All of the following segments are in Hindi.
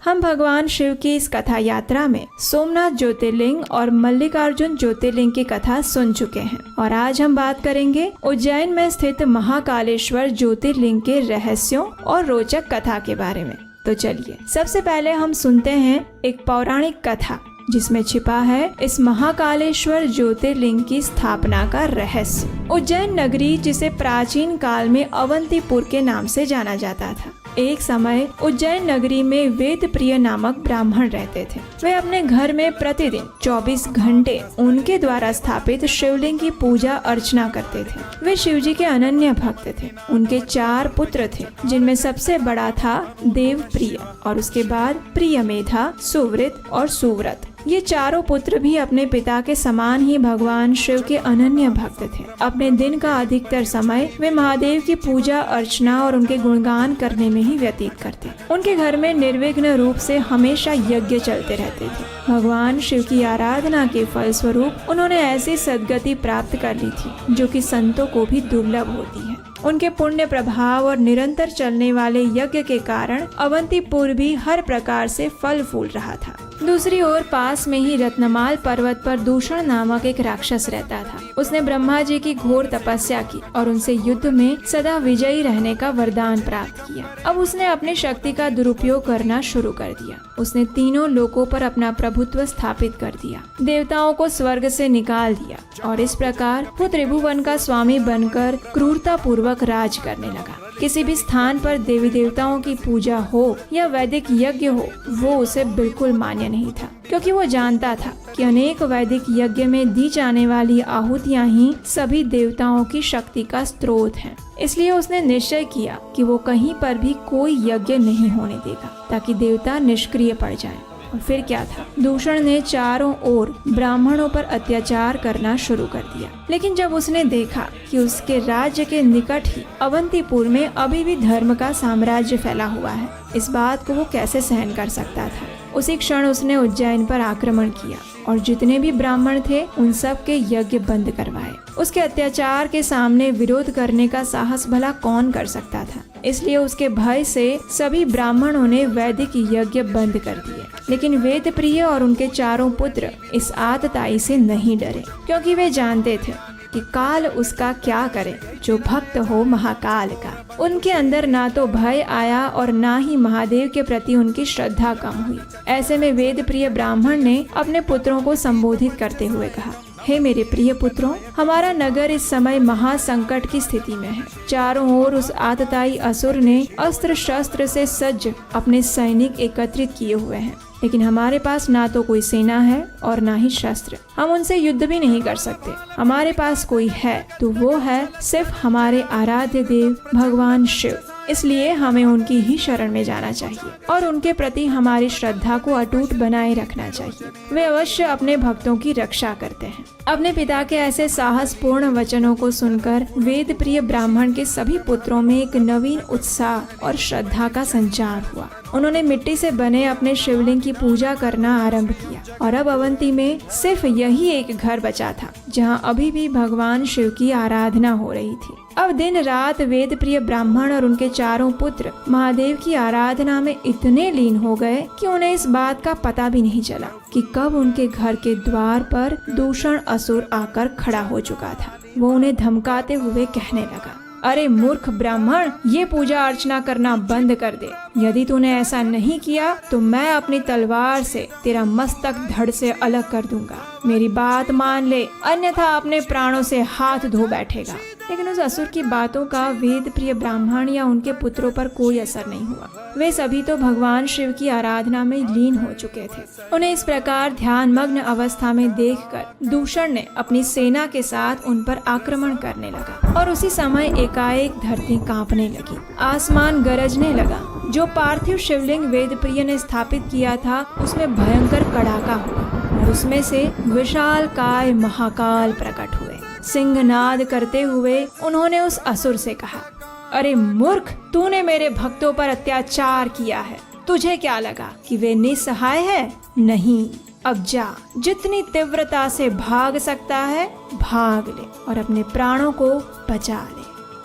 हम भगवान शिव की इस कथा यात्रा में सोमनाथ ज्योतिर्लिंग और मल्लिकार्जुन ज्योतिर्लिंग की कथा सुन चुके हैं और आज हम बात करेंगे उज्जैन में स्थित महाकालेश्वर ज्योतिर्लिंग के रहस्यों और रोचक कथा के बारे में। तो चलिए सबसे पहले हम सुनते हैं एक पौराणिक कथा जिसमें छिपा है इस महाकालेश्वर ज्योतिर्लिंग की स्थापना का रहस्य। उज्जैन नगरी जिसे प्राचीन काल में अवंतीपुर के नाम से जाना जाता था। एक समय उज्जैन नगरी में वेद प्रिय नामक ब्राह्मण रहते थे। वे अपने घर में प्रतिदिन 24 घंटे उनके द्वारा स्थापित शिवलिंग की पूजा अर्चना करते थे। वे शिवजी के अनन्य भक्त थे। उनके 4 पुत्र थे जिनमें सबसे बड़ा था देव प्रिय और उसके बाद प्रियमेधा, सुवृत और सुव्रत। ये चारों पुत्र भी अपने पिता के समान ही भगवान शिव के अनन्य भक्त थे। अपने दिन का अधिकतर समय वे महादेव की पूजा अर्चना और उनके गुणगान करने में ही व्यतीत करते। उनके घर में निर्विघ्न रूप से हमेशा यज्ञ चलते रहते थे। भगवान शिव की आराधना के फलस्वरूप उन्होंने ऐसी सद्गति प्राप्त कर ली थी जो कि संतों को भी दुर्लभ होती है। उनके पुण्य प्रभाव और निरंतर चलने वाले यज्ञ के कारण अवंतीपुर भी हर प्रकार से फल फूल रहा था। दूसरी ओर पास में ही रत्नमाल पर्वत पर दूषण नामक एक राक्षस रहता था। उसने ब्रह्मा जी की घोर तपस्या की और उनसे युद्ध में सदा विजयी रहने का वरदान प्राप्त किया। अब उसने अपनी शक्ति का दुरुपयोग करना शुरू कर दिया। उसने तीनों लोकों पर अपना प्रभुत्व स्थापित कर दिया, देवताओं को स्वर्ग से निकाल दिया और इस प्रकार वो त्रिभुवन का स्वामी बनकर क्रूरता पूर्वक राज करने लगा। किसी भी स्थान पर देवी देवताओं की पूजा हो या वैदिक यज्ञ हो, वो उसे बिल्कुल मान्य नहीं था, क्योंकि वो जानता था कि अनेक वैदिक यज्ञ में दी जाने वाली आहुतियां ही सभी देवताओं की शक्ति का स्रोत हैं। इसलिए उसने निश्चय किया कि वो कहीं पर भी कोई यज्ञ नहीं होने देगा ताकि देवता निष्क्रिय पड़ जाएं। और फिर क्या था, दूषण ने चारों ओर ब्राह्मणों पर अत्याचार करना शुरू कर दिया। लेकिन जब उसने देखा कि उसके राज्य के निकट ही अवंतीपुर में अभी भी धर्म का साम्राज्य फैला हुआ है, इस बात को वो कैसे सहन कर सकता था। उसी क्षण उसने उज्जैन पर आक्रमण किया और जितने भी ब्राह्मण थे उन सब के यज्ञ बंद करवाए। उसके अत्याचार के सामने विरोध करने का साहस भला कौन कर सकता था। इसलिए उसके भय से सभी ब्राह्मणों ने वैदिक यज्ञ बंद कर दिए। लेकिन वेद प्रिय और उनके चारों पुत्र इस आतताई से नहीं डरे, क्योंकि वे जानते थे कि काल उसका क्या करे जो भक्त हो महाकाल का। उनके अंदर ना तो भय आया और ना ही महादेव के प्रति उनकी श्रद्धा कम हुई। ऐसे में वेद प्रिय ब्राह्मण ने अपने पुत्रों को संबोधित करते हुए कहा, हे मेरे प्रिय पुत्रों, हमारा नगर इस समय महासंकट की स्थिति में है। चारों ओर उस आतताई असुर ने अस्त्र शस्त्र से सज्ज अपने सैनिक एकत्रित किए हुए हैं, लेकिन हमारे पास ना तो कोई सेना है और ना ही शस्त्र। हम उनसे युद्ध भी नहीं कर सकते। हमारे पास कोई है तो वो है सिर्फ हमारे आराध्य देव भगवान शिव। इसलिए हमें उनकी ही शरण में जाना चाहिए और उनके प्रति हमारी श्रद्धा को अटूट बनाए रखना चाहिए। वे अवश्य अपने भक्तों की रक्षा करते हैं। अपने पिता के ऐसे साहसपूर्ण वचनों को सुनकर वेद प्रिय ब्राह्मण के सभी पुत्रों में एक नवीन उत्साह और श्रद्धा का संचार हुआ। उन्होंने मिट्टी से बने अपने शिवलिंग की पूजा करना आरंभ किया और अब अवंती में सिर्फ यही एक घर बचा था जहाँ अभी भी भगवान शिव की आराधना हो रही थी। अब दिन रात वेद प्रिय ब्राह्मण और उनके चारों पुत्र महादेव की आराधना में इतने लीन हो गए कि उन्हें इस बात का पता भी नहीं चला कि कब उनके घर के द्वार पर दूषण असुर आकर खड़ा हो चुका था। वो उन्हें धमकाते हुए कहने लगा, अरे मूर्ख ब्राह्मण, ये पूजा अर्चना करना बंद कर दे। यदि तूने ऐसा नहीं किया तो मैं अपनी तलवार से तेरा मस्तक धड़ से अलग कर दूंगा। मेरी बात मान ले, अन्यथा अपने प्राणों से हाथ धो बैठेगा। लेकिन उस असुर की बातों का वेद प्रिय ब्राह्मण या उनके पुत्रों पर कोई असर नहीं हुआ। वे सभी तो भगवान शिव की आराधना में लीन हो चुके थे। उन्हें इस प्रकार ध्यान मग्न अवस्था में देखकर दूषण ने अपनी सेना के साथ उन पर आक्रमण करने लगा और उसी समय एकाएक धरती कांपने लगी, आसमान गरजने लगा। जो पार्थिव शिवलिंग वेद प्रिय ने स्थापित किया था उसमें भयंकर कड़ाका हुआ और उसमें से विशाल काय महाकाल प्रकट हुए। सिंहनाद करते हुए उन्होंने उस असुर से कहा, अरे मूर्ख, तूने मेरे भक्तों पर अत्याचार किया है। तुझे क्या लगा कि वे निसहाय है? नहीं, अब जा, जितनी तीव्रता से भाग सकता है भाग ले और अपने प्राणों को बचा ले।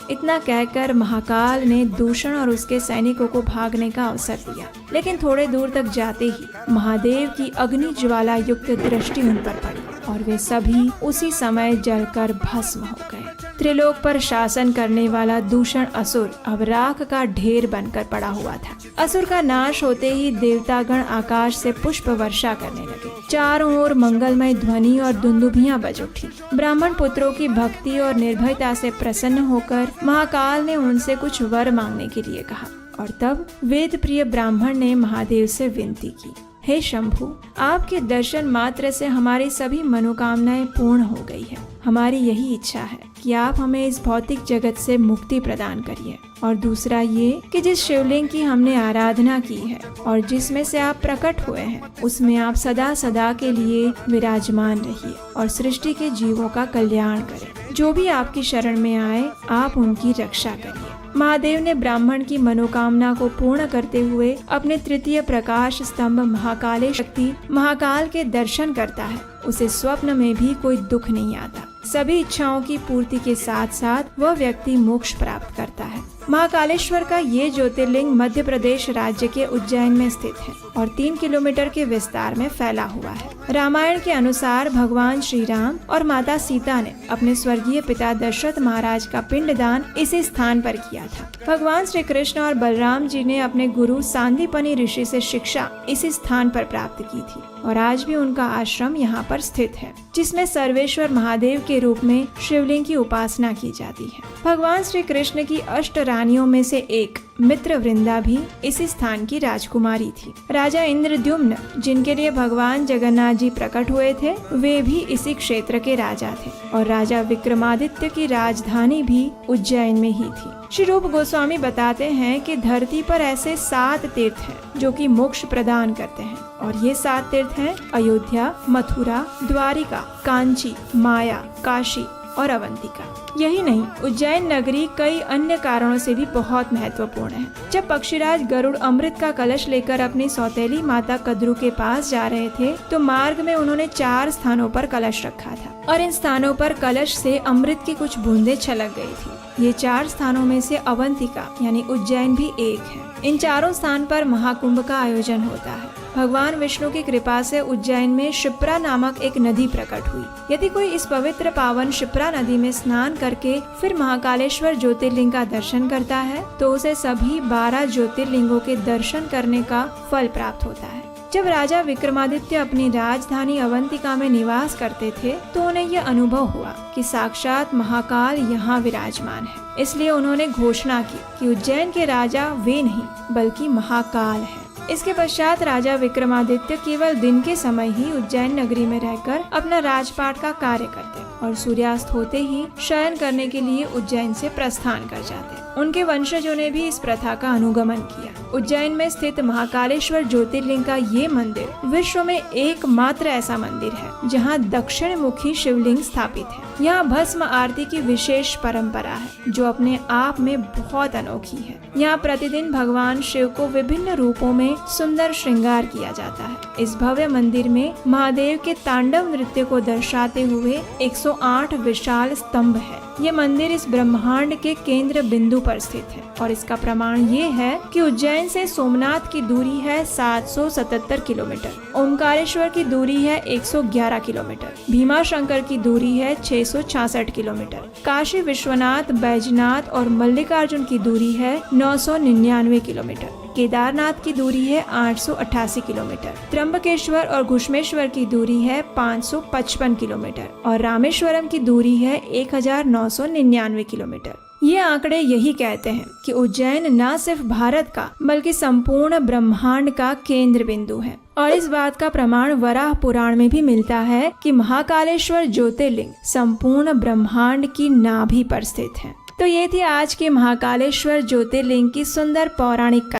इतना कहकर महाकाल ने दूषण और उसके सैनिकों को भागने का अवसर दिया, लेकिन थोड़े दूर तक जाते ही महादेव की अग्नि ज्वाला युक्त दृष्टि उन पर पड़ी और वे सभी उसी समय जलकर भस्म हो गए। त्रिलोक पर शासन करने वाला दूषण असुर अब राख का ढेर बनकर पड़ा हुआ था। असुर का नाश होते ही देवतागण आकाश से पुष्प वर्षा करने लगे। चारों ओर मंगलमय ध्वनि और दुंदुभियां बज उठी। ब्राह्मण पुत्रों की भक्ति और निर्भयता से प्रसन्न होकर महाकाल ने उनसे कुछ वर मांगने के लिए कहा और तब वेद प्रिय ब्राह्मण ने महादेव से विनती की, हे शंभु, आपके दर्शन मात्र से हमारी सभी मनोकामनाएं पूर्ण हो गई है। हमारी यही इच्छा है कि आप हमें इस भौतिक जगत से मुक्ति प्रदान करिए, और दूसरा ये कि जिस शिवलिंग की हमने आराधना की है और जिसमें से आप प्रकट हुए हैं, उसमें आप सदा सदा के लिए विराजमान रहिए और सृष्टि के जीवों का कल्याण करें। जो भी आपकी शरण में आए, आप उनकी रक्षा करिए। महादेव ने ब्राह्मण की मनोकामना को पूर्ण करते हुए अपने तृतीय प्रकाश स्तंभ महाकाले शक्ति महाकाल के दर्शन करता है। उसे स्वप्न में भी कोई दुख नहीं आता। सभी इच्छाओं की पूर्ति के साथ साथ वह व्यक्ति मोक्ष प्राप्त करता है। महाकालेश्वर का ये ज्योतिर्लिंग मध्य प्रदेश राज्य के उज्जैन में स्थित है और 3 किलोमीटर के विस्तार में फैला हुआ है। रामायण के अनुसार भगवान श्री राम और माता सीता ने अपने स्वर्गीय पिता दशरथ महाराज का पिंडदान इसी स्थान पर किया था। भगवान श्री कृष्ण और बलराम जी ने अपने गुरु सांदीपनि ऋषि से शिक्षा इसी स्थान पर प्राप्त की थी और आज भी उनका आश्रम यहाँ पर स्थित है, जिसमें सर्वेश्वर महादेव के रूप में शिवलिंग की उपासना की जाती है। भगवान श्री कृष्ण की अष्ट रानियों में से एक मित्रवृंदा भी इसी स्थान की राजकुमारी थी। राजा इंद्रद्युम्न, जिनके लिए भगवान जगन्नाथ जी प्रकट हुए थे, वे भी इसी क्षेत्र के राजा थे और राजा विक्रमादित्य की राजधानी भी उज्जैन में ही थी। श्री रूप गोस्वामी बताते हैं कि धरती पर ऐसे 7 तीर्थ हैं जो कि मोक्ष प्रदान करते हैं, और ये 7 तीर्थ हैं अयोध्या, मथुरा, द्वारिका, कांची, माया, काशी और अवंतिका। यही नहीं, उज्जैन नगरी कई अन्य कारणों से भी बहुत महत्वपूर्ण है। जब पक्षीराज गरुड़ अमृत का कलश लेकर अपनी सौतेली माता कद्रू के पास जा रहे थे, तो मार्ग में उन्होंने 4 स्थानों पर कलश रखा था और इन स्थानों पर कलश से अमृत की कुछ बूंदें छलक गई थी। ये 4 स्थानों में से अवंतिका यानी उज्जैन भी एक है। इन चारों स्थान पर महाकुंभ का आयोजन होता है। भगवान विष्णु की कृपा से उज्जैन में क्षिप्रा नामक एक नदी प्रकट हुई। यदि कोई इस पवित्र पावन क्षिप्रा नदी में स्नान करके फिर महाकालेश्वर ज्योतिर्लिंग का दर्शन करता है, तो उसे सभी 12 ज्योतिर्लिंगों के दर्शन करने का फल प्राप्त होता है। जब राजा विक्रमादित्य अपनी राजधानी अवंतिका में निवास करते थे, तो उन्हें यह अनुभव हुआ कि साक्षात महाकाल यहाँ विराजमान है। इसलिए उन्होंने घोषणा की कि उज्जैन के राजा वे नहीं बल्कि महाकाल है। इसके पश्चात राजा विक्रमादित्य केवल दिन के समय ही उज्जैन नगरी में रहकर अपना राजपाट का कार्य करते और सूर्यास्त होते ही शयन करने के लिए उज्जैन से प्रस्थान कर जाते। उनके वंशजों ने भी इस प्रथा का अनुगमन किया। उज्जैन में स्थित महाकालेश्वर ज्योतिर्लिंग का ये मंदिर विश्व में एकमात्र ऐसा मंदिर है जहाँ दक्षिण मुखी शिवलिंग स्थापित है। यहाँ भस्म आरती की विशेष परंपरा है जो अपने आप में बहुत अनोखी है। यहाँ प्रतिदिन भगवान शिव को विभिन्न रूपों में सुंदर श्रृंगार किया जाता है। इस भव्य मंदिर में महादेव के तांडव नृत्य को दर्शाते हुए 108 विशाल स्तंभ है। ये मंदिर इस ब्रह्मांड के केंद्र बिंदु पर स्थित है और इसका प्रमाण ये है कि उज्जैन से सोमनाथ की दूरी है 777 किलोमीटर, ओमकारेश्वर की दूरी है 111 किलोमीटर, भीमाशंकर की दूरी है 666 किलोमीटर, काशी विश्वनाथ, बैजनाथ और मल्लिकार्जुन की दूरी है 999 किलोमीटर, केदारनाथ की दूरी है 888 किलोमीटर, त्र्यंबकेश्वर और घुश्मेश्वर की दूरी है 555 किलोमीटर और रामेश्वरम की दूरी है 1999 किलोमीटर। ये आंकड़े यही कहते हैं कि उज्जैन न सिर्फ भारत का बल्कि संपूर्ण ब्रह्मांड का केंद्र बिंदु है। और इस बात का प्रमाण वराह पुराण में भी मिलता है कि महाकालेश्वर ज्योतिर्लिंग संपूर्ण ब्रह्मांड की नाभि पर स्थित है। तो ये थी आज के महाकालेश्वर ज्योतिर्लिंग की सुंदर पौराणिक